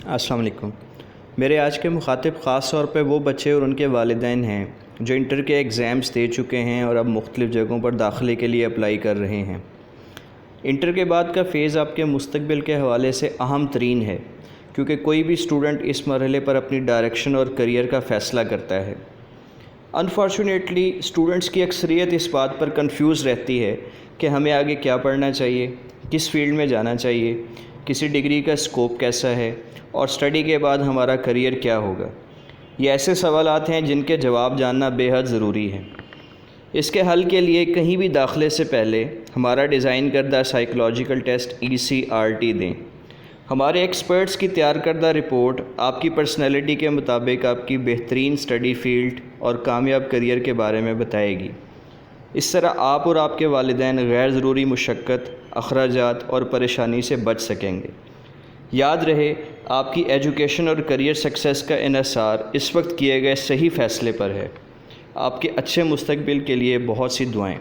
السلام علیکم۔ میرے آج کے مخاطب خاص طور پہ وہ بچے اور ان کے والدین ہیں جو انٹر کے ایگزامز دے چکے ہیں اور اب مختلف جگہوں پر داخلے کے لیے اپلائی کر رہے ہیں۔ انٹر کے بعد کا فیز آپ کے مستقبل کے حوالے سے اہم ترین ہے، کیونکہ کوئی بھی اسٹوڈنٹ اس مرحلے پر اپنی ڈائریکشن اور کریئر کا فیصلہ کرتا ہے۔ انفارچونیٹلی اسٹوڈنٹس کی اکثریت اس بات پر کنفیوز رہتی ہے کہ ہمیں آگے کیا پڑھنا چاہیے، کس فیلڈ میں جانا چاہیے، کسی ڈگری کا اسکوپ کیسا ہے اور اسٹڈی کے بعد ہمارا کریئر کیا ہوگا۔ یہ ایسے سوالات ہیں جن کے جواب جاننا بے حد ضروری ہے۔ اس کے حل کے لیے کہیں بھی داخلے سے پہلے ہمارا ڈیزائن کردہ سائیکولوجیکل ٹیسٹ ECRT دیں۔ ہمارے ایکسپرٹس کی تیار کردہ رپورٹ آپ کی پرسنالٹی کے مطابق آپ کی بہترین اسٹڈی فیلڈ اور کامیاب کریئر کے بارے میں بتائے گی۔ اس طرح آپ اور آپ کے والدین غیر ضروری مشقت، اخراجات اور پریشانی سے بچ سکیں گے۔ یاد رہے، آپ کی ایجوکیشن اور کریئر سکسیس کا انحصار اس وقت کیے گئے صحیح فیصلے پر ہے۔ آپ کے اچھے مستقبل کے لیے بہت سی دعائیں۔